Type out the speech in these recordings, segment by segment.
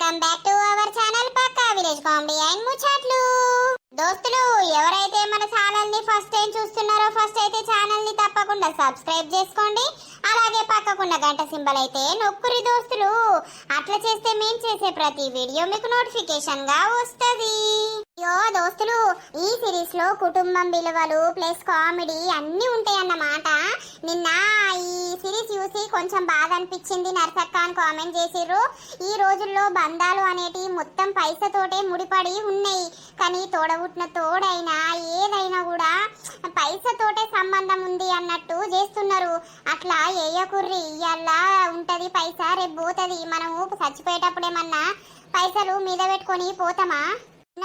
Welcome back to our channel పక్కా village comedy and ముచ్చట్లు. దోస్తులు, ఎవరైతే మన ఛానల్ ని ఫస్ట్ టైం చూస్తున్నారో ఫస్ట్ అయితే ఛానల్ ని తప్పకుండా సబ్స్క్రైబ్ చేసుకోండి. అలాగే పక్కకున్న గంట సింబల్ అయితే నొక్కురి దోస్తులు. అట్లా చేస్తే మేం చేసే ప్రతి వీడియో మీకు నోటిఫికేషన్ గా వస్తది. యో దోస్తులు, ఈ సిరీస్ లో కుటుంబం విలువలు ప్లస్ కామెడీ అన్ని ఉంటాయన్నమాట. నిన్న ఈ సిరీస్ చూసి కొంచెం బాధ అనిపించింది నర్సక్క అని కామెంట్ చేసిర్రు. ఈ రోజుల్లో బంధాలు అనేటి మొత్తం పైసతోటే ముడిపడి ఉన్నాయి. కానీ తోడబుట్టిన తోడైనా ఏదైనా కూడా పైసతోటే సంబంధం ఉంది అన్నట్టు చేస్తున్నారు. అట్లా ఏయకుర్రి, ఇయ్యాల ఉంటది పైసా రేపు పోతుంది. మనము చచ్చిపోయేటప్పుడేమన్నా పైసలు మీద పెట్టుకొని పోతామా?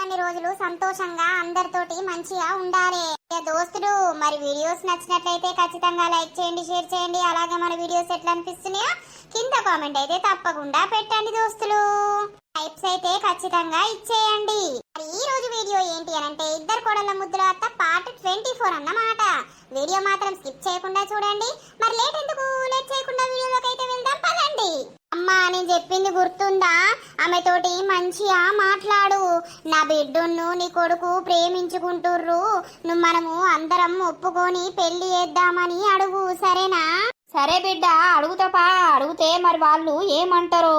అన్ని రోజులు సంతోషంగా అందరితోటి మంచిగా ఉండాలి దోస్తులు. మరి వీడియోస్ నచ్చినట్లయితే ఖచ్చితంగా లైక్ చేయండి, షేర్ చేయండి. అలాగే మన వీడియోస్ ఎట్లా అనిపిస్తున్నాయో కింద కామెంట్ అయితే తప్పకుండా పెట్టండి దోస్తులు. టైప్స్ అయితే ఖచ్చితంగా ఇచ్చేయండి. మరి ఈ రోజు వీడియో ఏంటి అనంటే ఇద్దరు కోడళ్ళ ముద్దుల అత్త పార్ట్ 24 అన్నమాట. వీడియో మాత్రం స్కిప్ చేయకుండా చూడండి. మరి లేట్ చేయకుండా వీడియోలోకి అయితే వెళ్దాం పదండి. అమ్మా, నేను చెప్పింది గుర్తుందా? ఆమెతోటి మంచిగా మాట్లాడు. నా బిడ్డను నీ కొడుకు ప్రేమించుకుంటుర్రు, మనము అందరం ఒప్పుకొని పెళ్లి చేద్దామని అడుగు, సరేనా? సరే బిడ్డ, అడుగుతాపా. అడిగితే మరి వాళ్ళు ఏమంటారు?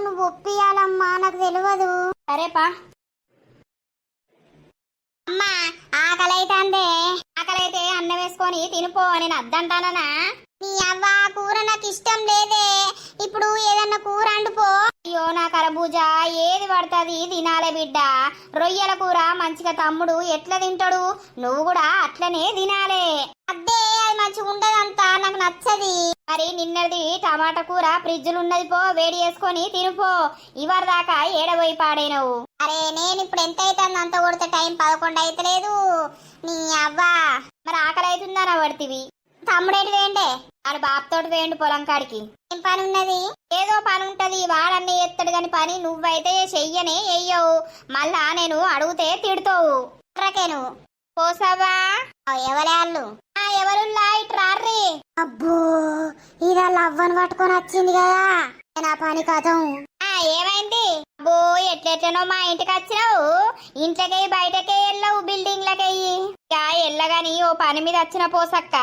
నువ్వు ఒప్పియాలమ్మా, నాకు తెలియదు. సరేపా. అమ్మా, ఆకలైతే అన్నం వేసుకొని తినిపో. నేను అద్దంటానా? నీ అవ్వ కూర నాకు ఇష్టం లేదే. ఇప్పుడు ఏదన్నా కూర అండుపో. అయ్యో, నా కరబూజా ఏది పడుతుంది తినాలే బిడ్డ. రొయ్యల కూర మంచిగా తమ్ముడు ఎట్లా తింటాడు, నువ్వు కూడా అట్లనే తినాలే. అద్దే, అది మంచిగా ఉండదంతా, నాకు నచ్చది. మరి నిన్నది టమాటా కూర ఫ్రిడ్జ్లు ఉన్నది, పో వేడి చేసుకొని తినిపో. ఇవరి దాకా ఏడబోయి పాడైనవు. అరే, నేను ఇప్పుడు ఎంత అవుతుంది అంత కొడితే టైం 11 అయితలేదు. నీ అవ్వ, మరి ఆకలి అవుతుందనా పడుతుంది. తమ్ముడేటి వేయండే? వాడు బాబుతోటి వేయండి పొలం కాడికి. ఏం పని ఉన్నది? ఏదో పని ఉంటది, వాడన్నీ ఎత్తడు కాని పని నువ్వైతే చెయ్యనే చెయ్యవు. మళ్ళా నేను అడిగితే తిడుతావు. రకేను పోసావా? ఎవరే వాళ్ళు? ఎవరుల్లా ఇట్రార్రి. అబ్బో, ఇదా లవ్వను పట్టుకొని వచ్చింది కదా నా పని కథం. ఏమైంది? అబ్బో, ఎట్లెట్లనో మా ఇంటికి వచ్చినావు. ఇంట్లోకి బయటకే వెళ్ళవు, బిల్డింగ్లకెయ్యి. ఎల్లగాని ఓ పని మీద వచ్చిన పోసక్క.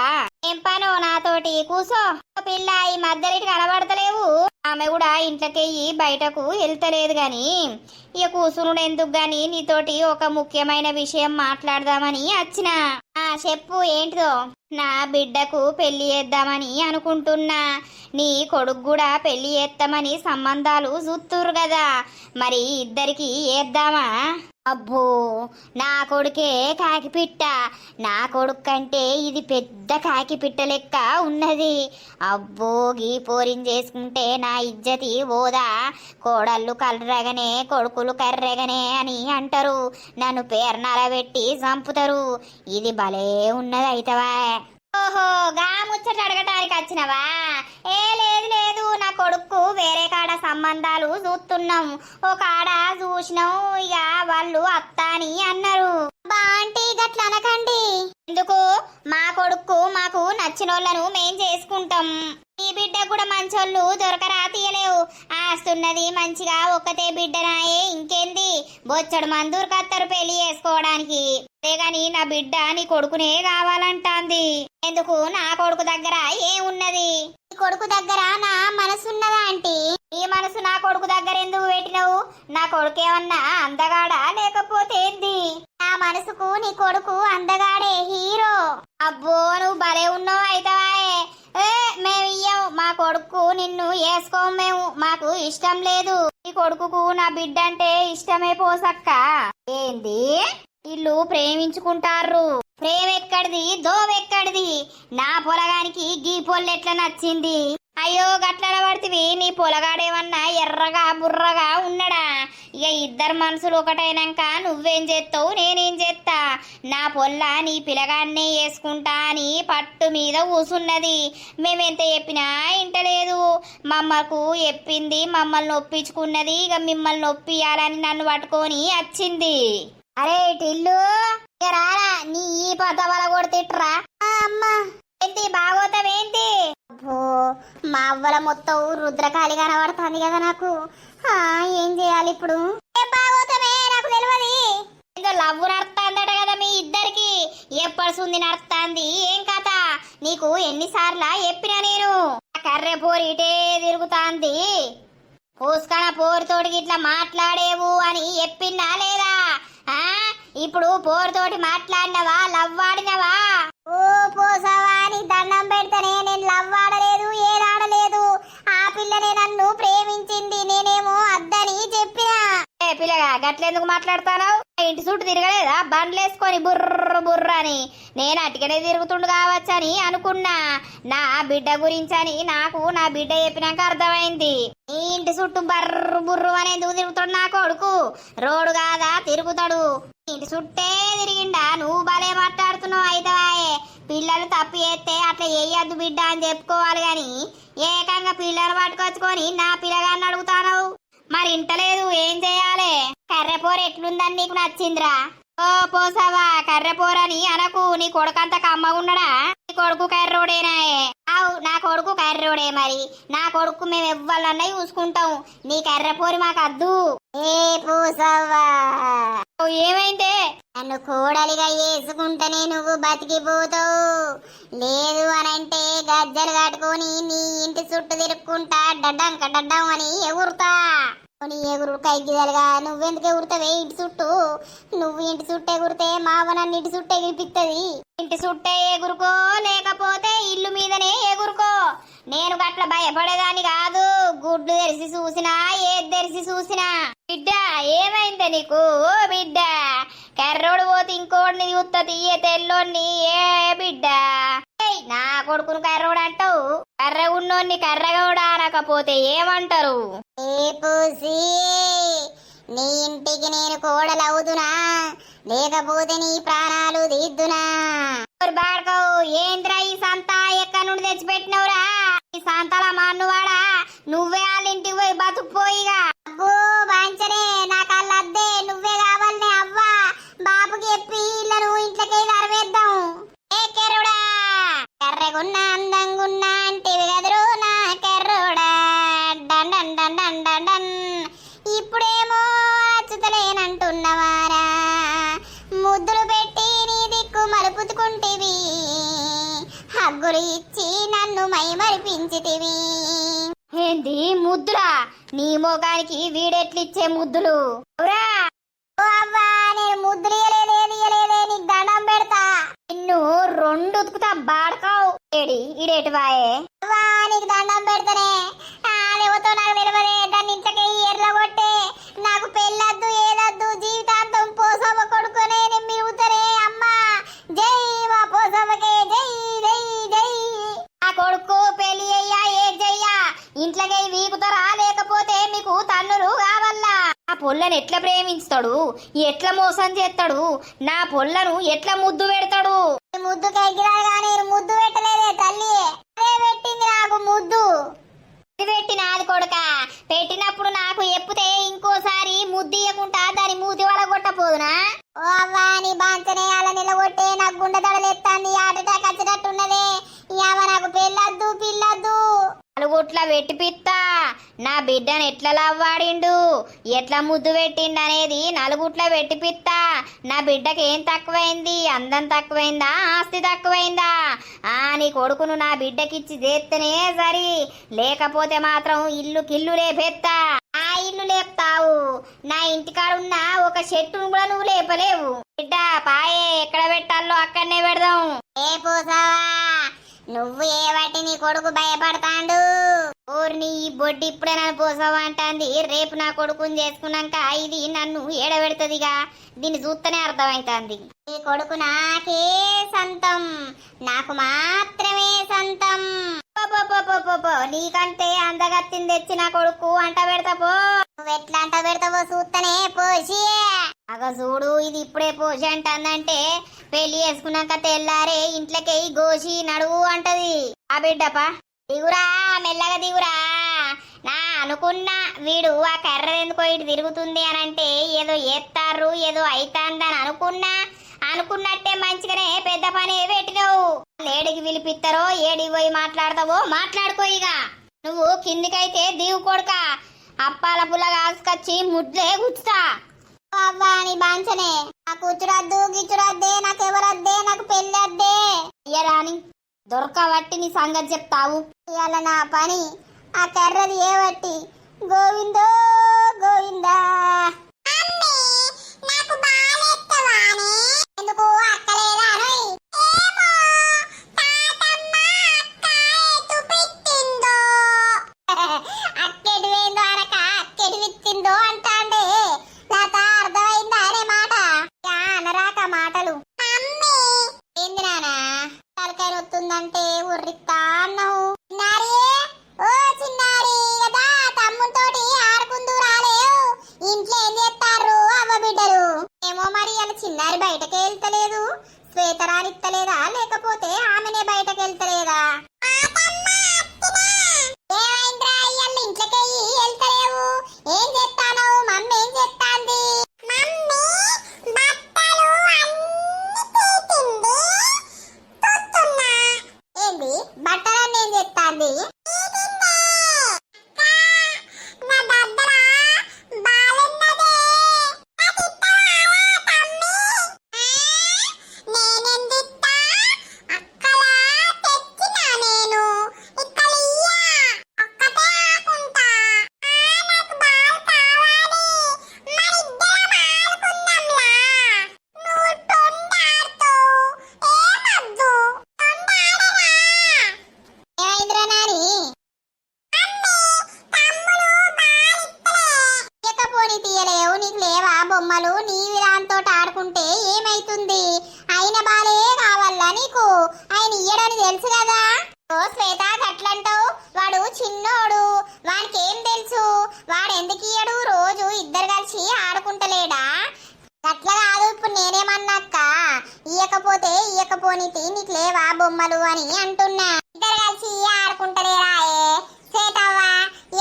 ఏం పనో నాతోటి కూసో. పిల్ల, ఈ మధ్యలో ఇటు కనబడతలేవు. ఆమె కూడా ఇంట్లోకెయ్యి బయటకు వెళ్తలేదు గాని ఇక కూసునుడు ఎందుకు గాని నీతోటి ఒక ముఖ్యమైన విషయం మాట్లాడదామని వచ్చిన. చెప్పు, ఏంటిదో? నా బిడ్డకు పెళ్లి చేద్దామని అనుకుంటున్నా. నీ కొడుకు కూడా పెళ్లి చేద్దామని సంబంధాలు చూస్తురు కదా, మరి ఇద్దరికి చేద్దామా? అబ్బో, నా కొడుకే కాకిపిట్ట. నా కొడుకు కంటే ఇది పెద్ద కాకిపిట్ట లెక్క ఉన్నది. అబ్బో, గీ పోరిని చేసుకుంటే నా ఇజ్జతి పోదా? కోడళ్ళు కర్రగనే కొడుకులు కర్రెగనే అని అంటారు. నన్ను పేర్నాల పెట్టి చంపుతారు. ఇది భలే ఉన్నది అయితవా? ఓహో, గా ముచ్చట అడగటానికి వచ్చినవా? లేదు, నా కొడుకు వేరే కాడ సంబంధాలు చూస్తున్నాం. ఓ కాడ చూసినాం, ఇక వాళ్ళు అత్త అని అన్నారు. బాంటి గట్ల అనకండి. ఎందుకు? మా కొడుకు మాకు నచ్చినోళ్లను మేం చేసుకుంటాం. ఈ బిడ్డ కూడా మంచోళ్ళు దొరకరా తీయలేవు. ఆస్తున్నది మంచిగా, ఒక్కతే బిడ్డనాయే, ఇంకేంది? బొచ్చడు మంది దొరకత్తరు పెళ్లి చేసుకోవడానికి. అంతేగాని నా బిడ్డ నీ కొడుకునే కావాలంటాంది. ఎందుకు? నా కొడుకు దగ్గర ఏమున్నది? నీ కొడుకు దగ్గర నా మనసున్నదా ఆంటీ? ఈ మనసు నా కొడుకు దగ్గర ఎందుకు పెట్టినవు? నా కొడుకు ఏమన్నా అందగాడా లేకపోతే ఏంది? నా మనసుకు నీ కొడుకు అందగాడే, హీరో. అబ్బో, నువ్వు భలే ఉన్నావు అయితవాయే. మేము ఇయ్యం, మా కొడుకు నిన్ను వేసుకోము. మేము, మాకు ఇష్టం లేదు. నీ కొడుకుకు నా బిడ్డ అంటే ఇష్టమే పోసక్క. ఏంది? ఇల్లు ప్రేమించుకుంటారు. ప్రేమెక్కడిది, దోవెక్కడిది? నా పొలగానికి గీ పొల్లు ఎట్లా నచ్చింది? అయ్యో, గట్లన పడుతుంది. నీ పొలగాడేమన్నా ఎర్రగా బుర్రగా ఉన్నడా? ఇక ఇద్దరు మనసులు ఒకటైనాక నువ్వేం చేస్తావు, నేనేం చేస్తా? నా పొల్ల నీ పిల్లగాన్నే వేసుకుంటా అని పట్టు మీద కూసున్నది. మేమెంత చెప్పినా ఇంటలేదు. మమ్మకు చెప్పింది, మమ్మల్ని ఒప్పించుకున్నది. ఇక మిమ్మల్ని ఒప్పియాలని నన్ను పట్టుకొని వచ్చింది. అరే టిల్లు, రారా, నీ ఈ పదవల కొడితిట్రా. అమ్మా, ఏంటి బాగోతావేంటి? అబ్బో మా అవ్వల మొత్తం రుద్రకాళి కనబడుతుంది కదా నాకు. ఏం చేయాలి ఇప్పుడు? ఏం బాగోతామే నాకు తెలియదు. ఏదో లవ్వు నడుస్తాందట కదా మీ ఇద్దరికి, ఎప్పటి సుంది నడుస్తాంది ఏం కథ? నీకు ఎన్నిసార్లు చెప్పినా నేను, కర్రె పోరి ఇటే తిరుగుతాంది, పూసుకన పోరుతోటి ఇట్లా మాట్లాడేవు అని చెప్పిందా లేదా? ఇప్పుడు పోరుతోటి మాట్లాడినవా, లవ్వాడినవా? ఓ పోసావా అని దండం పెడతానే, నేను లవ్వాడలేదు ఏదాడలేదు. ఆ పిల్లనే నన్ను ప్రేమించింది, నేనేమో అద్దని చెప్పినా. పిల్లగా గట్లెందుకు మాట్లాడతాను? ఇంటి చుట్టూ తిరగలేదా బండ్లేసుకొని బుర్ర బుర్ర అని? నేను అటుకనే తిరుగుతుండు కావచ్చని అనుకున్నా. నా బిడ్డ గురించని నాకు నా బిడ్డ చెప్పినాక అర్థమైంది. ఈ ఇంటి చుట్టూ బర్రు బుర్రు అని ఎందుకు తిరుగుతాడు నా కొడుకు? రోడ్డు కాదా తిరుగుతాడు, ఇంటి చుట్టే తిరిగిండా? నువ్వు భలే మాట్లాడుతున్నావు. అయితవాయే పిల్లలు తప్పు చేస్తే అట్లా వేయద్దు బిడ్డ అని చెప్పుకోవాలి గాని ఏకంగా పిల్లలు పట్టుకొచ్చుకొని నా పిల్లగాన్ని అడుగుతాను. మరి ఇంటలేదు ఏం చేయాలి? కర్రెపోర ఎట్లుందని నీకు నచ్చిందిరా? ఓ పోసావా, కర్రెపోరని అనకు. నీ కొడుకంత కమ్మగున్నాడా? నీ కొడుకు కర్రోడేనాయే? అవు నా కొడుకు కర్రోడే. మరి నా కొడుకు మేము ఎవ్వాలన్నా చూసుకుంటాం, నీ కర్రెపోరి మాకు అద్దు. ఏ పోసావా, ఏమైందే? నన్ను కోడలిగా వేసుకుంటేనే నువ్వు బతికిపోతావు. లేదు అనంటే గజ్జలు కట్టుకొని నీ ఇంటి చుట్టూ తిరుక్కుంటా డడ్డంక డడ్డం అని ఎగురుతా. నీ ఎగురు కైగిదలుగా నువ్వెందుకు ఎగురుతావే ఇంటి చుట్టూ? నువ్వు ఇంటి చుట్టూ ఎగురితే మావ నన్ను ఇంటి చుట్టూ ఎగిరిపిస్తుంది. ఇంటి చుట్టే ఎగురుకో, లేకపోతే ఇల్లు మీదనే ఎగురుకో. నేను గట్ల భయపడేదాన్ని కాదు. గుడ్లు తెరిసి చూసినా, ఏది తెరిసి చూసినా. బిడ్డ ఏమైందే నీకు? ఓ బిడ్డ, కర్రోడు పోతే ఇంకోడిని చూస్తా తీయ తెల్లోని. ఏ బిడ్డ, నా కొడుకును కర్రోడు అంటావు? కర్ర ఉన్నోన్ని కర్రగౌడా అనకపోతే ఏమంటారు? ఏ పూసి, నీ ఇంటికి నేను కోడలవుదునా, లేకపోతే నీ ప్రాణాలు దిద్దునా? బాడకవు ఏంద్రా ఈ సంత ఎక్కడి నుండి తెచ్చిపెట్టినవురా? ఈ సంతల మన్నువాడా, నువ్వే వాళ్ళ ఇంటికి పోయి బతుకుపోయిగా. అబ్బో బాంచనే, నాకు అల్లద్దే, నువ్వే కావాలనే. అవ్వా బాబుకి చెప్పి ఇళ్ళను ఇంట్లోకి అరవేద్దాం. ఏ కెర్రుడా, కర్రెగున్నా అందంగున్నా అంటివి కదరు నా కెర్రుడా. డండన్ డండన్ డండన్, ఇప్పుడేమో అచ్చుతలేనంటున్నవారా? ముద్దులు పెట్టి నీ దిక్కు మలుపుతుకుంటివి, హగ్గులు ఇచ్చి నన్ను మైమరిపించితివి. ఏంది ముద్దులా? నీ మోగానికి వీడెట్లిచ్చే ముద్దులు? ఓ అవ్వా, నేను ముద్దులు ఇయ్యలేదే, నీకు దండం పెడతా. నిన్ను రెండు ఉతుకుతా బాడకావు. ఏడి ఇడేటి వాయే? అవ్వా నీకు దండం పెడతానే, అదేవతో నాకు తెలియదే. దాన్ని ఇంట్లోకి ఎర్ల కొట్టే, నాకు పెళ్ళద్దు ఏదద్దు, జీవితాంతం పోసవ్వ కొడుకునే మిగుతరే. అమ్మా జై మా పోసవ్వకే, జై జై జై. ఆ కొడుకు పెళ్లి అయ్యా ఏం చెయ్యా? ఇంట్లోకి వీకుతారా, లేకపోతే మీకు తన్నులు కావల్లా? ఆ పొల్లను ఎట్లా ప్రేమించుతాడు, ఎట్లా మోసం చేస్తాడు, నా పొల్లను ఎట్లా ముద్దు పెడతాడు? ముద్దు కైకిరాగా నేను ముద్దు పెట్టలేదే తల్లి, అదే పెట్టింది నాకు ముద్దు. పెట్టినాది కొడుక, పెట్టినప్పుడు నాకు ఎప్పితే ఇంకోసారి ముద్దు ఇయ్యకుండా దాని మూతి వల కొట్టపోదునా? ఓ అవ్వా నీ బాంచనే అలా నిలగొట్టే, నాకు గుండె దడలెత్తాంది, హార్ట్ అటాక్ వచ్చినట్టున్నదే. ఇవ్వ నాకు పెళ్ళద్దు పిల్లద్దు. నలుగుట్ల పెట్టిపిత్తా. నా బిడ్డను ఎట్లా లవ్వాడిండు, ఎట్లా ముద్దు పెట్టిండు అనేది నలుగుట్ల పెట్టిపిత్తా. నా బిడ్డకి ఏం తక్కువైంది? అందం తక్కువైందా, ఆస్తి తక్కువైందా? నీ కొడుకును నా బిడ్డకిచ్చి చేస్తేనే సరి, లేకపోతే మాత్రం ఇల్లు కిల్లు లేపేత్తా. ఆ ఇల్లు లేపుతావు, నా ఇంటికాడున్న ఒక చెట్టును కూడా నువ్వు లేపలేవు. బిడ్డ పాయే, ఎక్కడ పెట్టాలో అక్కడనే పెడదాం. ఏ పోసావా, నువ్వు ఏ వాటి నీ కొడుకు భయపడతాండు? ఊరిని ఈ బొడ్డి ఇప్పుడే నన్ను పోసావా అంటాంది. రేపు నా కొడుకుని చేసుకున్నాక ఇది నన్ను ఏడబెడుతుందిగా. దీన్ని చూస్తేనే అర్థమైతుంది. నీ కొడుకు నాకే సంతం, నాకు మాత్రమే సంతం. నీకంటే అందగత్తిని తెచ్చి నా కొడుకు అంట పెడతా పో. నువ్వెట్లా అంట పెడతావో చూస్తేనే పోసి. అగ చూడు, ఇది ఇప్పుడే పోసి అంటుందంటే పెళ్లి చేసుకున్నాక తెల్లారే ఇంట్లోకి గోసి నడువు అంటది. ఆ బిడ్డపా దిగురా, మెల్లగా దిగురా. నా అనుకున్నా వీడు ఆ కర్ర ఎందుకో ఇటు తిరుగుతుంది అని అంటే ఏదో ఎత్తారు, ఏదో అయితాందని అనుకున్నా. అనుకున్నట్టే మంచిగానే పెద్ద పని పెట్టినావు. ఏడికి పిలిపిస్తారో ఏడికి పోయి మాట్లాడతావో మాట్లాడుకో. ఇక నువ్వు కిందికైతే దీవు కొడుక అప్పాల పుల్ల కాసుకొచ్చి ముడ్లే గుచ్చుతా. అవ్వా నీ బాంచనే నాకు కూర్చురద్దు గిచ్చురద్దే నాకు ఎవరద్దే నాకు పెళ్ళి అద్దే ఇయ్యరాని దొరకబట్టి నీ సంగతి చెప్తావు. ఇవాళ నా పని ఆ కర్రది ఏ బట్టి గోవిందో గోవిందా. ఎందుకు అక్కలేదా అక్కెటి వేందో అనక అక్కెటి విత్తిందో అంటాండే. లత అర్థమైందా అనే మాట అనరాక మాటలు. ఏంది నానా తలకాయ వస్తుందంటే ఉర్రిస్తా అన్నావు. చిన్నారి ఓ చిన్నారి కదా తమ్ముతోటి ఆడుకుంటూ రాలేవు. ఇంట్లో ఏం చేస్తారు అవ్వ బిడ్డలు? ఏమో మరి అలా చిన్నారి బయటకి వెళ్తలేదు. శ్వేతరానిత్తలేదా లేకపోతే ఆమెనే బయటకి వెళ్తలేదా? ఏమైందిరా ఇవాళ ఇంట్లోకి వెళ్తలేవు? ఏం చేస్తాను? మమ్మీ ఏం చేస్తాంది? ఏంది బట్టలన్నీ ఏం చేస్తాంది? బొమ్మలు నీవి దాంతో ఆడుకుంటే ఏమైతుంది? ఆయన బాలే కావాలా నీకు? ఆయన ఇయ్యడని తెలుసు కదా. ఓ శ్వేత గట్లంటావు? వాడు చిన్నోడు, వానికి ఏం తెలుసు? వాడు ఎందుకు ఇయ్యడు? రోజు ఇద్దరు కలిసి ఆడుకుంటలేడా? గట్ల కాదు. ఇప్పుడు నేనేమన్నాక్క ఇయ్యకపోతే ఇయ్యకపోనితి నీకు లేవా బొమ్మలు అని అంటున్నా. ఇద్దరు కలిసి ఆడుకుంటలేరా? శ్వేతవ్వా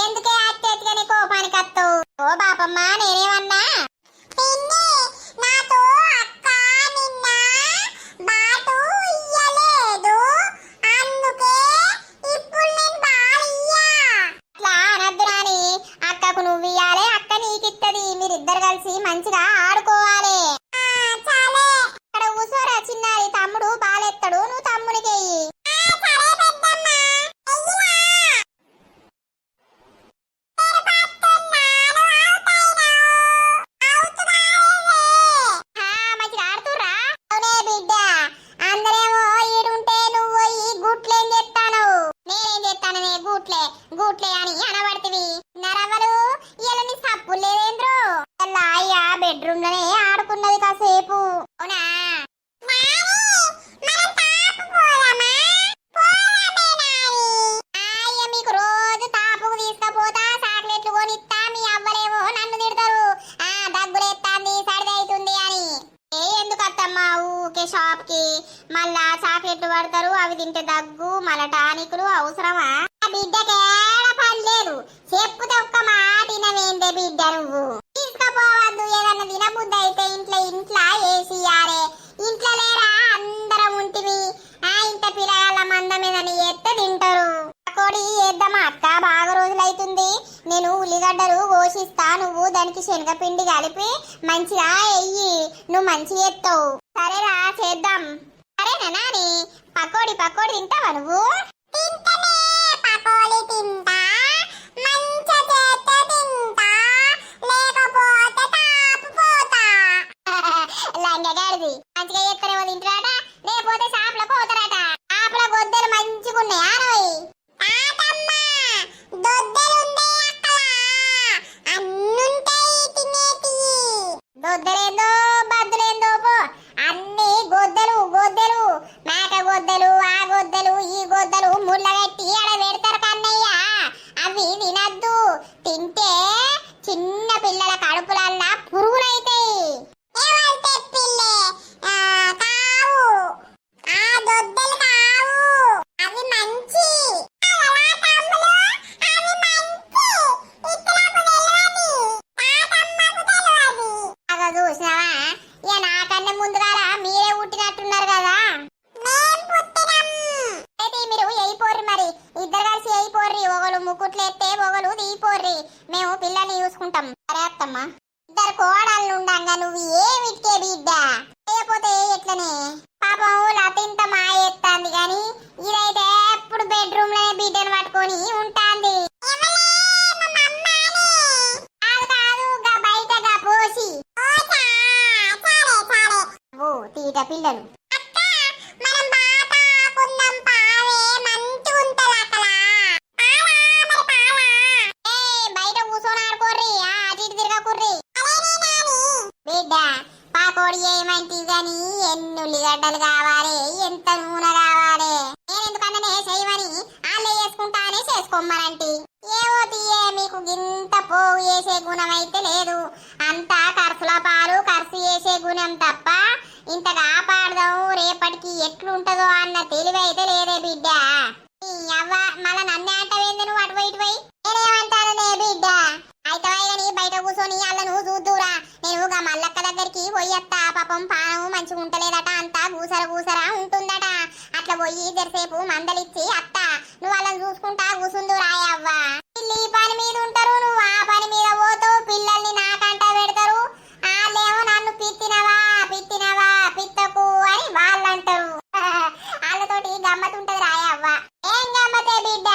ఎందుకే అత్యతిగానే కోపానికి వస్తావు? ఓ బాపమ్మ నేనేమన్నా? నాతో అక్క నిన్న బాటు ఇయ్యలేదు అందుకే ఇప్పుడు నేను బాలియ్యా. అట్లా అనద్దు రాని. అక్కకు నువ్వు ఇయ్యాలి, అక్క నీకిత్తది. మీరిద్దరు కలిసి మంచిగా ఆడుకోవాలి. అక్కడ కూసోరా చిన్నారి. తమ్ముడు బాలెత్తాడు, నువ్వు తమ్మునికి ఎయ్యి. గూట్లే అని అనబడితివి. నరవలు ఇలా నీ తప్పు లేదేంద్రో. అయ్యా బెడ్రూమ్ లోనే ఆడుకున్నది కాసేపు. అవునా? మీకు రోజు తాపుకు తీసుకపోతా, చాక్లెట్లు కొనిస్తా. మీ అవ్వలేమో నన్ను తిడతారు. దగ్గులేస్తాంది సరిది అవుతుంది అని. ఎందుకు అత్తమ్మా ఊకే షాప్ కి మళ్ళా చాక్లెట్లు పడతారు? అవి తింటే దగ్గు మళ్ళా టానికులు అవసరమా? బిడ్డకేడ పని లేదు. చెప్పుతే ఒక్క మాట వినవేందే బిడ్డ నువ్వు? తీసుకపోవద్దు. ఏదన్నా తినబుద్ధి అయితే ఇంట్లో వేసియారే. ఇంట్లో లేరా అందరం ఉంటివి. ఇంత పిల్లల మంద మీద ఎత్తే తింటారు. కోడి వేద్దామా అక్క? బాగా రోజులైతుంది. నేను ఉల్లిగడ్డలు కోసిస్తా, నువ్వు దానికి శనగపిండి కలిపి మంచిగా ఎయ్యి. నువ్వు మంచిగా ఎత్తావు. సరేరా చేద్దాం. సరేనా నాని? పకోడి తింటావా నువ్వు? తింటానే పకోడి తింటా, మంచి చేత తింటా, లేకపోతే తాపుపోతా. లంగగాడిది మంచిగా ఎక్కడేమో తింటారట, లేకపోతే షాప్లో పోతారట. షాప్లో గొద్దెలు మంచిగున్నాయా? దొద్దలేందో బద్దులేందో పో. అన్ని గొద్దలు మేక గొద్దలు, ఆ గొద్దలు ఈ గొద్దలు ముళ్ళగట్టి ఆడ పెడతారు కన్నయ్య. అవి తినద్దు. తింటే చిన్న పిల్లల కడుపులల్లా పురుగులైతాయి. అవి మంచి చూసినావా? ఇక నాకన్నా ముందుగా మీరే మేము పిల్లల్ని చూసుకుంటాం. సరే అత్తమ్మ. ఇద్దరు కోడళ్ళు ఉండంగా నువ్వు ఏమిటికే బిడ్డ లేకపోతే ఎట్లనే పాపం లతింత మాయేస్తాంది గాని ఇదైతే ఎప్పుడు బెడ్రూమ్ లోనే బిడ్డను పట్టుకొని ఉంటాంది. తీట పిల్లలు బయట కూర్చొని ఆడుకోర్రి, అటు ఇటు తిరగకుర్రి. బిడ్డ పాకోడి ఏమంటివి గాని ఎన్ని ఉల్లిగడ్డలు కావాలి, ఎంత నూనె కావాలి, నేను ఎందుకన్నా చేయమని వాళ్ళే చేసుకుంటానే చేసుకోమనంటి. ఏవో తీయే మీకు ఇంత పోగు చేసే గుణం అయితే లేదు. అంతా ఖర్చుల పాలు ఖర్చు చేసే గుణం తప్ప ఇంత కాపాడదాం రేపటికి ఎట్లుంటదో అన్న తెలివి అయితే లేదే బిడ్డ. అవ్వ మళ్ళా నన్నే అంటవేంది నువ్వు అటు ఇటు పోయి? నేనేమంటానే బిడ్డ అయితే గాని బయట కూర్చొని అల్ల నువ్వు చూద్దురా. నేను గా మల్లక్క దగ్గరికి పోయత్తా. పాపం పానం మంచిగా ఉంటలేదట, అంతా కూసర కూసరా ఉంటుందట. అట్లా పోయి జరసేపు మందలిచ్చి అత్త నువ్వు వాళ్ళని చూసుకుంటా కూసుందు రాయవ్వ. వీళ్ళు ఈ పని మీద ఉంటారు, నువ్వు ఆ పని మీద పోతావు, పిల్లల్ని నాకంట పెడతారు. వాళ్ళేమో నన్ను పిత్తినవా పిత్తకు అని వాళ్ళు అంటారు. వాళ్ళతోటి గమ్మత్ ఉంటది రాయవ్వ. ఏం గమ్మతే బిడ్డ,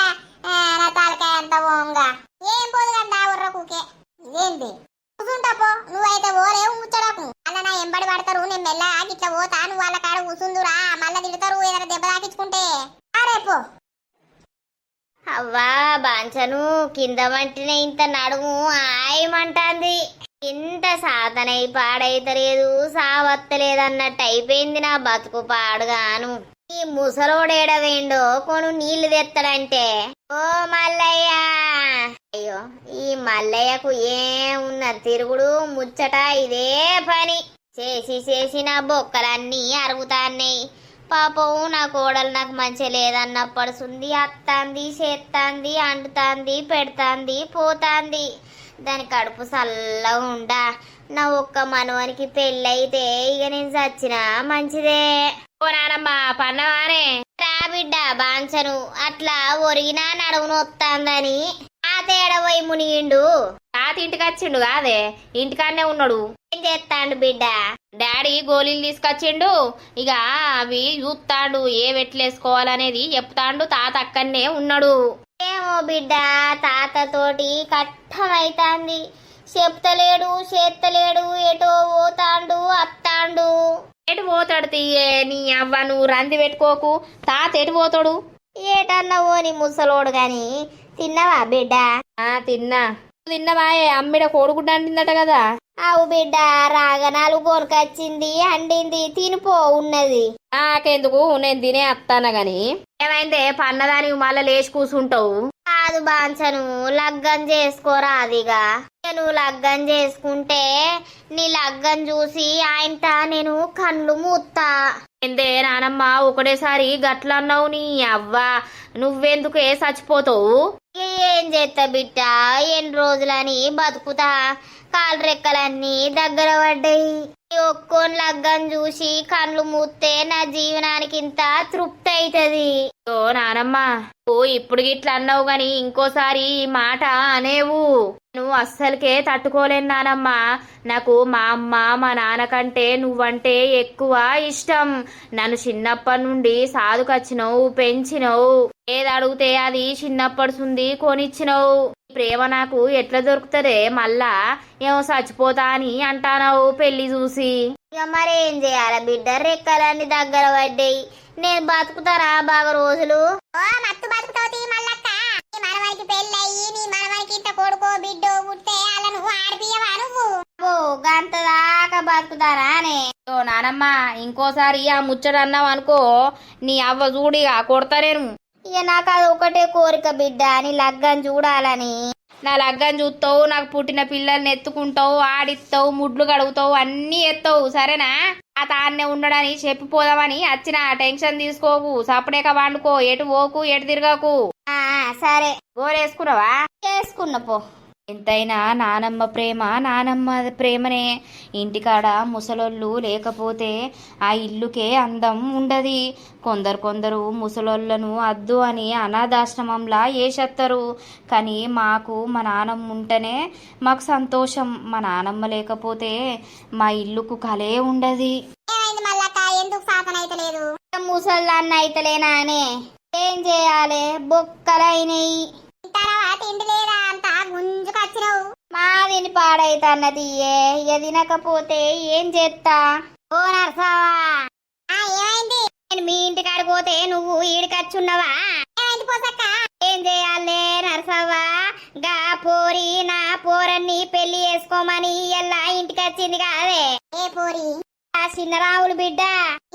నా తలకాయ అంత ఓంగా ఏం పోదు కదా ఉర్ర కూకే. ఇదేంది కూసుంటాపో, నువ్వైతే ఓరేవు ముచ్చడకు. అలా నా ఎంబడి పడతారు, నేను మెల్లగా ఇట్లా పోతా, నువ్వు వాళ్ళ కాడ కూసుందురా. మళ్ళా తిడతారు ఏదైనా దెబ్బ తాకించుకుంటే. రేపు అవ్వా బాంచను కింద వంటినే ఇంత నడుము ఆయమంటాంది. ఇంత సాధనై పాడైతలేదు, సావత్తలేదన్నట్టు అయిపోయింది నా బతుకు పాడుగాను. ఈ ముసలోడేడవేండో కొను నీళ్లు తెత్తడంటే ఓ మల్లయ్య. అయ్యో ఈ మల్లయ్యకు ఏమున్న తిరుగుడు ముచ్చట ఇదే పని. చేసి నా బొక్కలన్నీ అరుగుతాన్నాయి. పాపం నా కోడలు నాకు మంచి లేదన్నప్పడుసుంది. అత్తాంది చేత్తాంది అంటుతాంది పెడతాంది పోతాంది. దాని కడుపు చల్లగా ఉండా. నా ఒక్క మనవనికి పెళ్ళైతే ఇక నేను చచ్చినా మంచిదే. ఓ నానమ్మ పన్నవానే రా బిడ్డ బాంచను. అట్లా ఒరిగినా నడువును వస్తాందని ఆ తేడా పోయి మునిగిండు. తాత ఇంటికి వచ్చిండు కాదే, ఇంటికాడనే ఉన్నాడు. ఏం చేస్తాండు బిడ్డ? డాడీ గోళీలు తీసుకొచ్చిండు. ఇక అవి చూస్తాడు, ఏ వెట్లేసుకోవాలనేది చెప్తాండు. తాత అక్కడనే ఉన్నాడు. ఏమో బిడ్డ తాతతోటి కట్టమైతాంది. చెప్తలేడు చేత్తలేడు, ఎటో పోతాండు అత్తాండు. ఎటు పోతాడు తీయే నీ అవ్వ, నువ్వు రంది పెట్టుకోకు. తాత ఎటు పోతాడు? ఏటన్నావో నీ ముసలోడు గాని. తిన్నావా బిడ్డ? తిన్నవాయే, అమ్మిడ కోడిగుడ్డ అంటిందట కదా. అవు బిడ్డ రాగనాలు కొనుకొచ్చింది అండింది, తినిపో ఉన్నది. నాకెందుకు, నేను తినే అత్తాన గాని. ఏమైందే పన్నదానికి మళ్ళా లేచి కూసుంటావు? కాదు బాంచను, లగ్గం చేసుకోరా. అదిగా నువ్వు లగ్గం చేసుకుంటే నీ లగ్గం చూసి ఆయనత నేను కళ్ళు మూత్తా. ఏందే నానమ్మ ఒకటేసారి గట్లన్నావు? నీ అవ్వ నువ్వెందుకే చచ్చిపోతావు? ఏం చేస్తా బిడ్డ, ఎన్ని రోజులని బతుకుతా. కాలు రెక్కలన్నీ దగ్గర పడ్డాయి. ఒక్కోని లగ్గం చూసి కళ్ళు మూస్తే నా జీవనానికి ఇంత తృప్తి అవుతుంది. ఓ నానమ్మ నువ్వు ఇప్పుడు గిట్లా అన్నావు గాని ఇంకోసారి ఈ మాట అనేవు. నువ్వు అస్సలకే తట్టుకోలేను నానమ్మ. నాకు మా అమ్మ మా నాన్న కంటే నువ్వంటే ఎక్కువ ఇష్టం. నన్ను చిన్నప్పటి నుండి సాదుకొచ్చినవు, పెంచినవు. ఏది అడిగితే అది చిన్నప్పటిసుంది కొనిచ్చినవు. ప్రేమ నాకు ఎట్లా దొరుకుతుందే? మళ్ళా ఏమో చచ్చిపోతా అని అంటానవు పెళ్లి చూసి. ఇక మరేం చేయాల బిడ్డ, రెక్కలన్నీ దగ్గర పడ్డాయి. నేను బతుకుతారా బాగా రోజులు? మత్తు బతుకుతావు మల్లక్క. నీ మనవనికి పెళ్ళయ్యి నీ మనవనికి ఇంత కొడుకో బిడ్డో పుట్టే అలా నువ్వు ఆడిపియవా నువ్వు? గంత దాకా బతుకుతారా అనే. ఓ నానమ్మ ఇంకోసారి ఆ ముచ్చట అన్నావు అనుకో, నీ అవ్వ చూడిగా కొడతా నేను. ఇక నాకు అది ఒకటే కోరిక బిడ్డ, నీ లగ్గం చూడాలని. నా లగ్గం చూస్తావు, నాకు పుట్టిన పిల్లల్ని ఎత్తుకుంటావు, ఆడిస్తావు, ముడ్లు కడుగుతావు, అన్నీ ఎత్తావు. సరేనా? ఆ తాన్నే ఉండడని చెప్పిపోదామని వచ్చిన. టెన్షన్ తీసుకోకు, సపడేక వండుకో, ఎటు పోకు ఎటు తిరగకు. సరే గోరేసుకున్నావా? చేసుకున్న పో. ఎంతైనా నానమ్మ ప్రేమ నానమ్మ ప్రేమనే. ఇంటికాడ ముసలోళ్ళు లేకపోతే ఆ ఇల్లుకే అందం ఉండది. కొందరు ముసలోళ్ళను అద్దు అని అనాథాశ్రమంలా వేసేస్తారు. కానీ మాకు మా నానమ్మ ఉంటేనే మాకు సంతోషం. మా నానమ్మ లేకపోతే మా ఇల్లుకు కలే ఉండది. ఏమైంది మల్లక్క, ఎందుకు సాధన అయితే లేదు? ముసల్దాన్ని అయితలేనా అనే ఏం చేయాలి, బొక్కలైనయి. తర్వాత ఇంటి లేదా అంతా గుంజుకొచ్చినావు. మా విని పాడైతన్నది. ఇక తినకపోతే ఏం చేస్తా? ఓ నర్సవా, ఏమైంది? నేను మీ ఇంటికాడ పోతే నువ్వు ఈడికచ్చున్నావా? ఏమైంది పోసక్క? ఏం చేయాలే నరసవ్వా, గా పోరి నా పోరన్ని పెళ్లి చేసుకోమని ఎలా ఇంటికి వచ్చింది కాదే. ఏ పోరి? ఆ చిన్నరావులు బిడ్డ.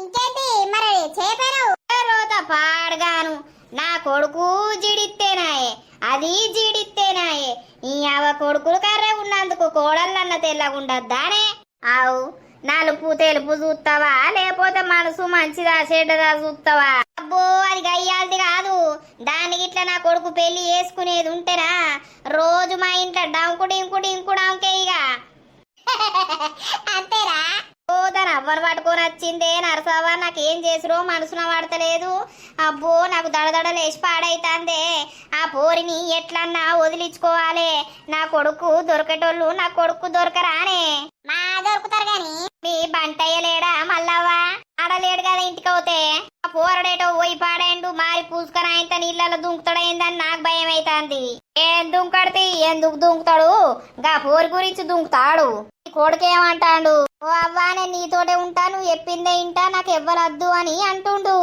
ఇంకేంటి మరి చేపారు? రోత పాడగాను నా కొడుకు జిడిత్తేనాయే, అది జిడిత్తేనాయే. ఈ అవ కొడుకులు కర్రే ఉన్నందుకు కోడళ్ళన్న తెల్లగుండద్దానే. ఆవు నలుపు తెలుపు చూస్తావా, లేకపోతే మనసు మంచిదా చెడ్డదా చూస్తావా? అబ్బో అది గయ్యాలది కాదు. దానికి ఇట్లా నా కొడుకు పెళ్లి చేసుకునేది ఉంటేనా రోజు మా ఇంట్లో డంకుడు ఇంకుడు ఇంకుడు అంకేయిగా. అంతేరా? ఓ దాని అవ్వను పట్టుకొని వచ్చిందే నరసవ్వ, నాకేం చేసురో మనసున పడతలేదు. అబ్బో నాకు దడదడ లేచి పాడైతాందే. ఆ పోరిని ఎట్లన్నా వదిలించుకోవాలి. నా కొడుకు దొరికేటోళ్ళు నా కొడుకు దొరకరానే. మా దొరుకుతారు గాని మీ బంటయ్య లేడా మల్లవ్వా? ఆడలేడు కదా ఇంటికి అవుతే. ఆ పోరడేటో పోయి పాడాయండు మారి పూసుకొని ఆయన నీళ్ళలో దుంకుతాడైందని నాకు భయం అవుతుంది. ఏం దుంకడితే ఎందుకు దుంకుతాడు? గా పోరి గురించి దుంకుతాడు. కొడుకేమంటాడు? ఓ అవ్వా నేను నీతోటే ఉంటాను, చెప్పిందే ఇంటా, నాకు ఎవ్వరద్దు అని అంటుండు.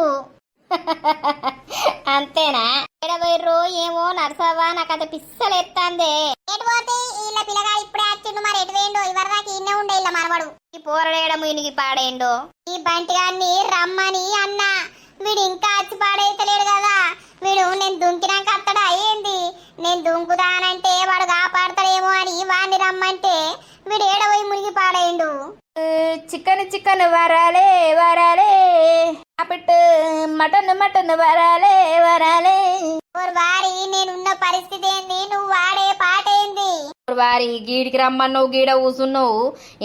అంతేనా? ఎడబోర్రో ఏమో నరసవ్వా, నాకు అంత పిස්සలెత్తాందే. ఎటు పోతే వీళ్ళ పిల్లగా ఇప్పుడే వచ్చిండు, మరి ఎటు వేయండు? ఇవరిదాకా ఇన్నే ఉండే ఇలా మనవడు. ఈ పోరడేయడం ఇనికి పాడేండో. ఈ బంటిగాన్ని రమ్మని అన్నా, వీడు ఇంకా వచ్చి పాడైతలేడు కదా. వీడు నేను దుంకినాక అత్తడా ఏంది? నేను దుంకుతానంటే వాడు కాపాడతాడేమో అని వాడిని రమ్మంటే వీడు ఏడవై మునిగి పాడైండు. చికెన్ వరాలే వరాలే, అప్పటి మటన్ వరాలే వరాలే. ఓర్ వారి నేనున్న పరిస్థితి ఏంది? నువ్వు వాడే పాట ఏంది? వారి గీడికి రమ్మన్నావు, గీడ కూసున్నావు,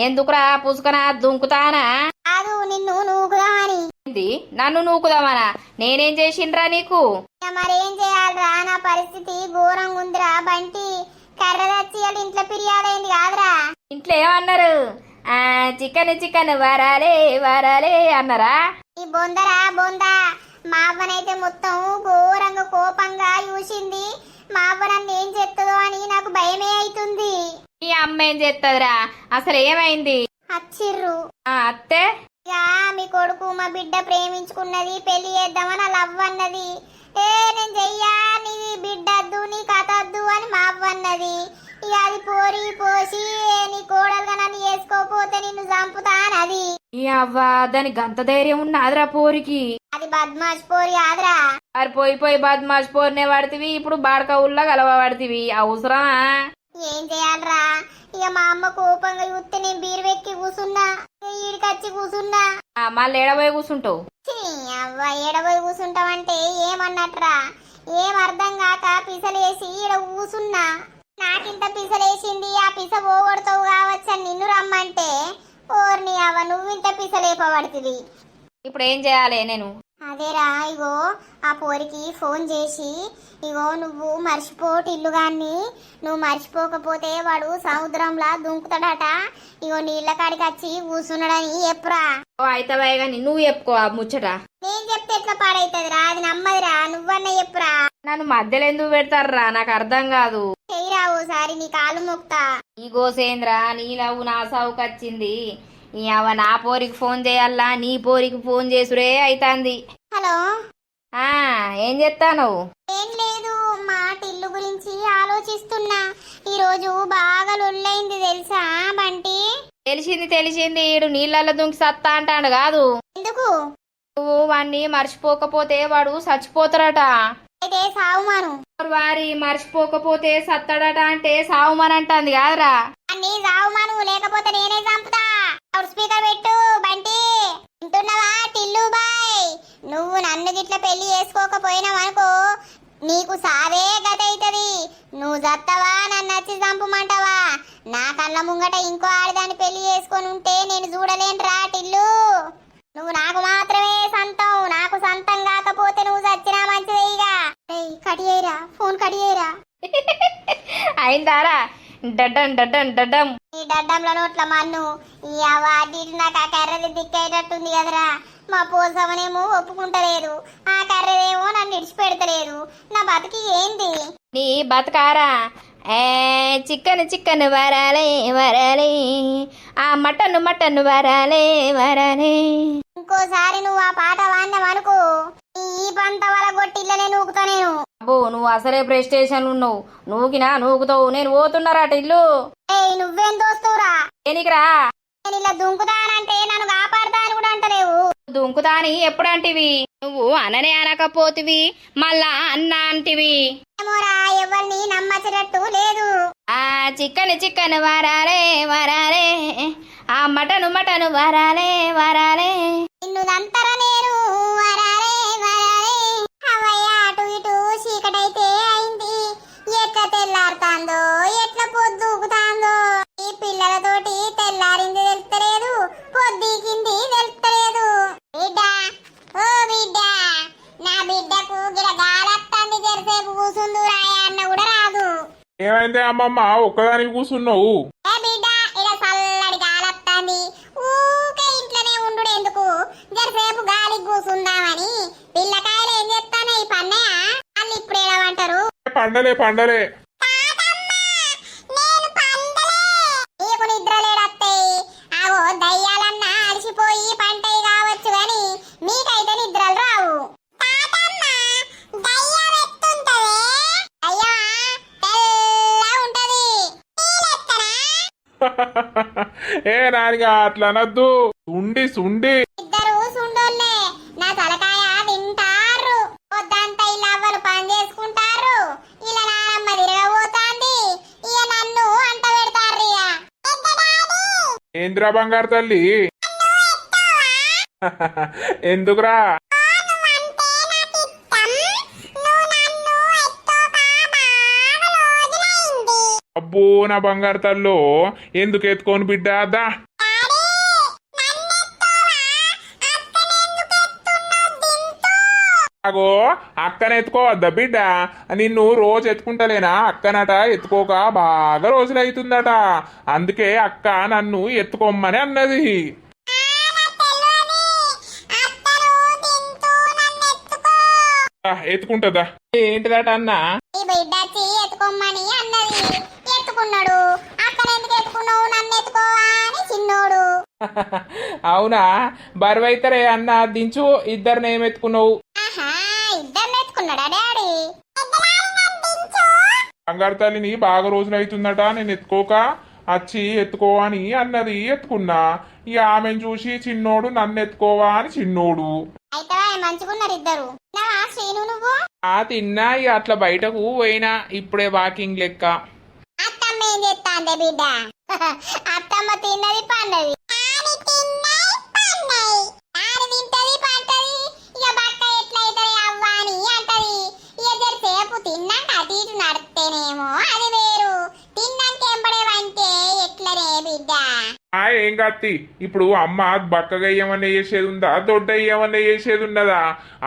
ఎందుకురా పుసుకనా దుంకుతానా? కాదు, నిన్ను నూకుదామని. నన్ను నూకుదామనా? నేనేం చేసిండ్రా నీకు? మరేం చేయాలరా? నా పరిస్థితి ఘోరంగా ఉందిరా బంటి. కర్ర తెచ్చి వాళ్ళ ఇంట్లో పిరియాలైంది కాదురా. ఇంట్లో ఏమన్నారు? చికెన్ వరాలే వరాలే అన్నారా? ఈ బొందరా బొందా, మా అవ్వనైతే మొత్తం ఘోరంగా కోపంగా చూసింది. మా అవ్వ నన్ను ఏం చేస్తుందో అని నాకు భయమే అవుతుంది. మీ అమ్మ ఏం చేస్తుందిరా? అసలు ఏమైంది? అచ్చిర్రు అత్తే. ఇక మీ కొడుకు మా బిడ్డ ప్రేమించుకున్నది, పెళ్లి చేద్దామని వాళ్ళ అవ్వ అన్నది. నేను చెయ్యా, నీ బిడ్డద్దు నీ కథద్దు అని మా అవ్వ అన్నది. ఇక అది పోరి పోసి నీ కోడలుగా నన్ను చేసుకోపోతే నిన్ను చంపుతానది. ఈ అవ్వ దానికి గంత ధైర్యం ఉన్నదిరా పోరికి? అది బద్మాష్ పోరి ఆదరా. మరి పోయి బద్మాష్ పోరినే పడుతుంది, ఇప్పుడు బాడక ఉల్లా గలవ పడుతుంది. అవసరమా? ఏం చేయాలరా? ఇక మా అమ్మ కోపంగా చూస్తే నేను బీరు వెక్కి కూసున్నా, ఈడికొచ్చి కూసున్నా. మళ్ళీ ఎడబోయి కూర్చుంటావు? అవ్వ ఏడబోయి కూసుంటావంటే ఏమన్నట్రా? ఏం అర్థం కాక పిసలేసి ఈడ కూసున్నా. నాకింత పిసలేసింది, ఆ పిస పోగొడతావు కావచ్చని నిన్ను రమ్మంటే ఓర్ని అవ్వ నువ్వింత పిసలేపబడుతుంది. ఇప్పుడు ఏం చేయాలి నేను? అదేరా, ఇగో ఆ పోరికి ఫోన్ చేసి, ఇగో నువ్వు మర్చిపోటు ఇల్లుగాన్ని, నువ్వు మర్చిపోకపోతే వాడు సముద్రంలా దుంకుతాడట, ఇగో నీళ్ళ కాడికి వచ్చి కూర్చున్నాడని చెప్పురా. అయితే కానీ నువ్వు చెప్పుకో ఆ ముచ్చట. నేను చెప్తే ఎట్లా పాడైతుందిరా? అది నమ్మదిరా, నువ్వన్నా చెప్పురా. నన్ను మధ్యలో ఎందుకు పెడతారా? నాకు అర్థం కాదు. చెయ్యిరా ఓసారి, నీ కాలు మొక్తా. ఈ గోసేంద్ర నీలవు నా సావుకు వచ్చింది. ఈ అవ నా పోరికి ఫోన్ చేయాలా, నీ పోరికి ఫోన్ చేసుడే అయితాంది. హలో, ఏం చేస్తాను? ఏం లేదు, మాట ఇల్లు గురించి ఆలోచిస్తున్నా. ఈ రోజు బాగా లొల్లైంది తెలుసా బంటి? తెలిసింది. ఈడు నీళ్ళల్లో దుంకి సత్తా అంటాడు కాదు. ఎందుకు? నువ్వు వాడిని మర్చిపోకపోతే వాడు చచ్చిపోతారట. అయితే సావుమాను. వారి మర్చిపోకపోతే సత్తాడట అంటే సావుమని అంటాంది కాదురా. అన్ని సావుమాను, లేకపోతే నేనే చంపుతా. లౌడ్ స్పీకర్ పెట్టు బంటి. వింటున్నావా టిల్లు బాయ్? నువ్వు నన్ను గిట్ల పెళ్లి చేసుకోకపోయినావనుకో నీకు సావే గతైతది. నువ్వు జత్తవా నన్ను వచ్చి చంపమంటావా? నా కళ్ళ ముంగట ఇంకో ఆడదాన్ని పెళ్లి చేసుకొని ఉంటే నేను చూడలేను రా టిల్లు. నువ్వు నాకు మాత్రమే సంతం. నాకు సంతం కాకపోతే నువ్వు చచ్చినా మంచిదేయిగా. కడియేరా, ఫోన్ కడియేరా. అయిందారా? డడ్డం డడ్డం డడ్డం. ఈ డడ్డంలో నోట్ల మన్ను ఈ అవాటి నాకు ఆ కర్రది దిక్కయ్యేటట్టుంది కదరా. మా పోసమనేమో ఒప్పుకుంటలేదు, ఆ కర్రదేమో నన్ను ఇడిచిపెడతలేదు. నా బతికి ఏంది? నీ బతకారా? చికెన్ చికెన్ వరాలే వరాలే, ఆ మటన్ మటన్ వరాలే వరాలే. ఇంకోసారి నువ్వు ఆ పాట వాడినావనుకో ఈ పంత వల గొట్టిల్లనే నూకుతా నేను. అబ్బో నువ్వు అసలే ప్రెస్టేషన్ ఉన్నావు. నూకినా నూకుతావు. నేను పోతున్నారాట ఇల్లు. ఏయ్ నువ్వేం దోస్తురా? దేనికిరా? నేను ఇలా దుంకుతానంటే నన్ను కాపాడుతా అని కూడా అంటలేవు. దుంకుతా అని ఎప్పుడంటివి? నువ్వు అననే అనకపోతివి, మళ్ళా అన్నా అంటివి. ఏమోరా, ఎవరిని నమ్మచ్చినట్టు లేదు. ఆ చికెన్ చికెన్ వరాలే వరాలే, ఆ మటన్ మటన్ వరాలే వరాలే. నిన్ను దంతరా నేను వరాలే వరాలే. అవయ్య అటు ఇటు చీకటైతే అయింది. ఎట్లా తెల్లారుతాందో, ఎట్లా పొద్దుకుతాందో. ఈ పిల్లలతోటి తెల్లారింది తెలుస్తలేదు, పొద్దుకింది తెలుస్తలేదు. బిడ్డ, ఓ బిడ్డ, నా బిడ్డకు గిడ గాలత్తంది. జరిసేపు కూసుందు రాయ అన్న కూడా రాదు. ఏమైంది అమ్మమ్మ ఒక్కదానికి కూర్చున్నావు? ఏ బిడ్డ, ఇడ చల్లడి గాలత్తంది. ఊకే ఇంట్లోనే ఉండు ఎందుకు? జరిసేపు గాలికి కూసుందామని. పిల్లకాయలు ఏం చెప్తానే ఈ పన్నయ్య వాళ్ళు ఇప్పుడు ఏడవంటారు. పండలే పండలే. నీకు నిద్ర లేడత్తాయి. ఆవో దయ్యాలన్నా అలసిపోయి పంటయి కావచ్చు గాని మీకైతే నిద్రలు రావు. ఏ నానిగా అట్లా అనద్దు. సుండి సుండి. ఇద్దరు సుండోళ్ళే నా తలకాయ తింటారు. పొద్దంతా ఇలా అవ్వలు పని చేసుకుంటారు. ఇలా నానమ్మ తిరగబోతాంది. ఇక నన్ను అంట పెడతారు. ఏంద్రా బంగారు తల్లి? ఎందుకురా? అబ్బో నా బంగారు తల్లో ఎందుకు ఎత్తుకొని బిడ్డ? దా అగో అక్కన ఎత్తుకోవద్దా బిడ్డ? నిన్ను రోజు ఎత్తుకుంటలేనా? అక్కనట ఎత్తుకోక బాగా రోజులు అవుతుందట. అందుకే అక్క నన్ను ఎత్తుకోమని అన్నది. ఎత్తుకుంటుందా? ఏంటిదట అన్నా? ఈ బిడ్డ వచ్చి ఎత్తుకోమని అన్నది. ఎత్తుకున్నాడు. అక్కడ ఎందుకు ఎత్తుకున్నావు? నన్ను ఎత్తుకోవా అని చిన్నోడు. అవునా? బరువైతరే అన్న దించు. ఇద్దరిని ఏం ఎత్తుకున్నావు? ఆహా, ఇద్దరు ఎత్తుకున్నాడా డాడీ? బంగారు తల్లిని బాగా రోజులు అవుతుందట నేను ఎత్తుకోక వచ్చి ఎత్తుకో అని అన్నది. ఎత్తుకున్నా. ఇక ఆమెను చూసి చిన్నోడు నన్ను ఎత్తుకోవా అని చిన్నోడు. అయితే మంచుకున్నారు ఇద్దరు. శ్రీను నువ్వు? తిన్నా. ఇక అట్లా బయటకు పోయినా. ఇప్పుడే వాకింగ్ లెక్క. అత్తమ్మ ఏం చేస్తాందే బిడ్డ? అత్తమ్మ తిన్నది పన్నది. తింటది పంటది. ఇక బక్క ఎట్లయితది అవ్వ అని అంటది. ఇక జరిసేపు తిన్నాక అటు ఇటు నడితేనేమో అది వేరు. తిన్నాక ఎంబడేవంటే ఎట్లనే బిడ్డ? ఏం కత్తి ఇప్పుడు అమ్మ బక్కగా ఏమన్నా చేసేది ఉందా? దొడ్డ ఏమన్నా చేసేది ఉన్నదా?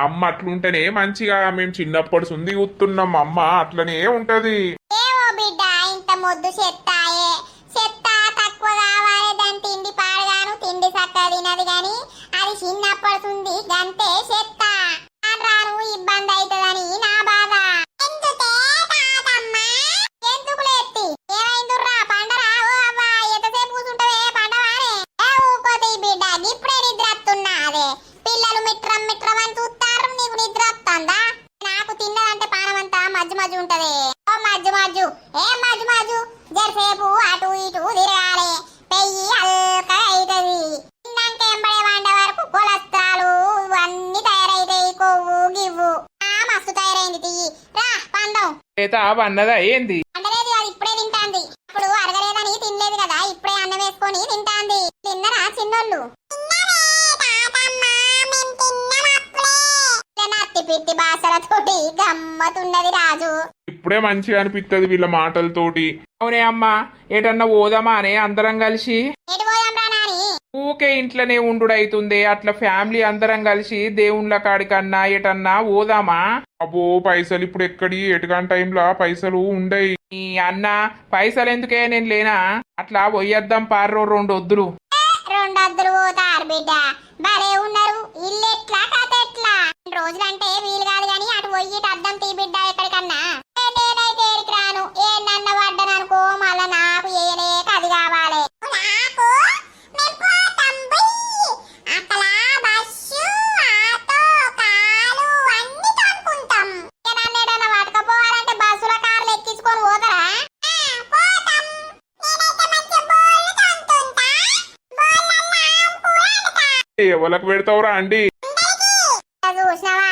అమ్మ అట్లుంటేనే మంచిగా. మేము చిన్నప్పటి సుంది కూతున్నాం. అమ్మ అట్లనే ఉంటది. ఏమో బిడ్డ, ఇంత మొద్దు చెత్తాయే. చెత్త తక్కువ కావాలి. దాని తిండి పాడగాను, తిండి చక్కగా తినది గాని అది చిన్నప్పడుతుంది గంతే చెత్త. రాను ఇబ్బంది అవుతుందని నా బాధ. ఎందుకు లేత్తి ఏమైందిరా? పండరా? ఓ అవ్వ, ఎంతసేపు కూర్చుంటవే? పండవానే? ఊకోతి బిడ్డ, ఇప్పుడే నిద్ర వస్తున్నా. అదే పిల్లలు మిట్రం మిట్రం అని చూస్తారు. నీకు నిద్ర వస్తుందా? నాకు తిన్నదంటే పానమంతా మజ్జు మజ్జు ఉంటది. ఓ మజ్జు మజ్జు, ఏ మజ్జు మజ్జు. జరసేపు అటు ఇటు తిరగాలి. పెయ్యి హల్కా అవుతుంది. తిన్నాక ఎంబడే వండే వరకు కొలెస్ట్రాలు అన్ని తయారైతాయి. కొవ్వు గివ్వు మస్తు తయారైంది. తియ్యి రా పండం. చేత అన్నదా ఏంది? అంటలేదు, అది ఇప్పుడే తింటాంది. అప్పుడు అరగలేదని తినలేదు కదా, ఇప్పుడే అన్నం వేసుకొని తింటాంది. తిన్నరా చిన్నోళ్ళు? నత్తి పిట్టి బాసలతోటి గమ్మత్ అయిపోతున్నది రాజు. ఇప్పుడే మంచిగా అనిపిస్తుంది వీళ్ళ మాటలతోటి. అవునే అమ్మా, ఏటన్నా పోదామా అనే అందరం కలిసి? ఎటు పోదాం రా నాని? ఊకే ఇంట్లోనే ఉండుడైతుంది. అట్లా ఫ్యామిలీ అందరం కలిసి దేవుళ్ళ కాడికన్నా ఎటన్నా పోదామా? అబ్బో పైసలు ఇప్పుడు ఎక్కడి ఎటుకాని టైంలో పైసలు ఉండయి. ఈ అన్న పైసలు ఎందుకే, నేను లేనా? అట్లా పోయొద్దాం పార్రో 2 వద్దులు. 2 అద్దులు పోతారు బిడ్డ, భలే ఉన్నారు. ఇల్లు ఎట్లా కథ ఎట్లా? 2 రోజులంటే వీలు కాదు గాని అటు పోయి అద్దం తీ బిడ్డ ఎక్కడికన్నా. నేనైతే ఏడికి రాను. ఏ నన్న పడ్డననుకో మళ్ళా నాకు ఏలేక అది కావాలి. ఎవరికి పెడతావురా అండి? చూసినావా,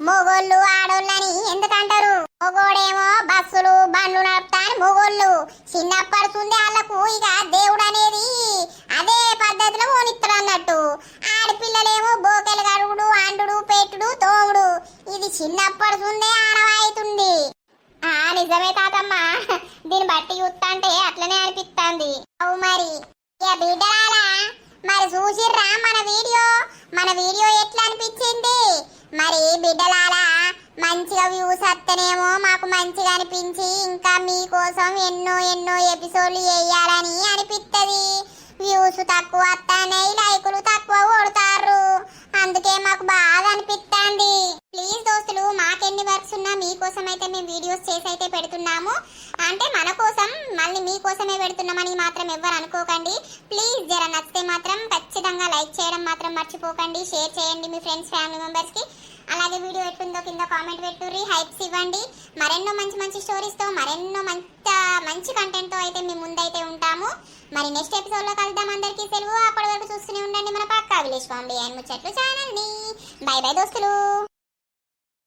మొగోళ్ళు ఆడోళ్ళని ఎందుకంటారు? మొగోడేమో బస్సులు బండ్లు నడుపుతాని మొగోళ్ళు. చిన్నప్పడుతుంది వాళ్ళకు ఇక దేవుడు అనేది అదే పద్ధతిలో పోనిస్తారు అన్నట్టు. ఆడపిల్లలేమో బోకెలు కడుగుడు, అండుడు, పెట్టుడు, తోముడు. ఇది చిన్నప్పడుతుందే ఆనవాయితుంది. నిజమే తాతమ్మ, దీన్ని బట్టి చూస్తుంటే అట్లనే అనిపిస్తుంది. అవు మరి ఇక బిడ్డలారా, మరి చూసిర్రా మన వీడియో ఎట్లా అనిపించింది? మరి బిడ్డలారా, మంచిగా వ్యూస్ వస్తేనేమో మాకు మంచిగా అనిపించి ఇంకా మీకోసం ఎన్నో ఎపిసోడ్లు వేయాలని అనిపిస్తుంది. వ్యూస్ తక్కువ వస్తాయి, లైకులు తక్కువ కొడతారు. అందుకే మాకు బాగా అనిపిస్తుంది. ప్లీజ్ దోస్తులు, మాకెన్ని వర్క్స్ ఉన్నా మీకోసం అయితే మేము వీడియోస్ చేసి అయితే పెడుతున్నాము. అంటే మన కోసం మళ్ళీ మీకోసమే పెడుతున్నామని మాత్రం ఎవ్వరు అనుకోకండి. ప్లీజ్ జర నచ్చితే మాత్రం ఖచ్చితంగా లైక్ చేయడం మాత్రం మర్చిపోకండి. షేర్ చేయండి మీ ఫ్రెండ్స్, ఫ్యామిలీ మెంబర్స్కి. అలాగే వీడియో ఎట్లుందో కింద కామెంట్ పెట్టుర్రి, హైప్స్ ఇవ్వండి. మరెన్నో మంచి స్టోరీస్తో, మరెన్నో మంచి కంటెంట్తో అయితే మేము ముందైతే ఉంటాము. మరి నెక్స్ట్ ఎపిసోడ్లో కలుద్దాం. అందరికీ సెలవు. అప్పటి వరకు చూస్తూనే ఉండండి మన పక్కా విలేజ్ కామెడీ అండ్ ముచ్చట్లు ఛానల్ని. బై బై దోస్తులు.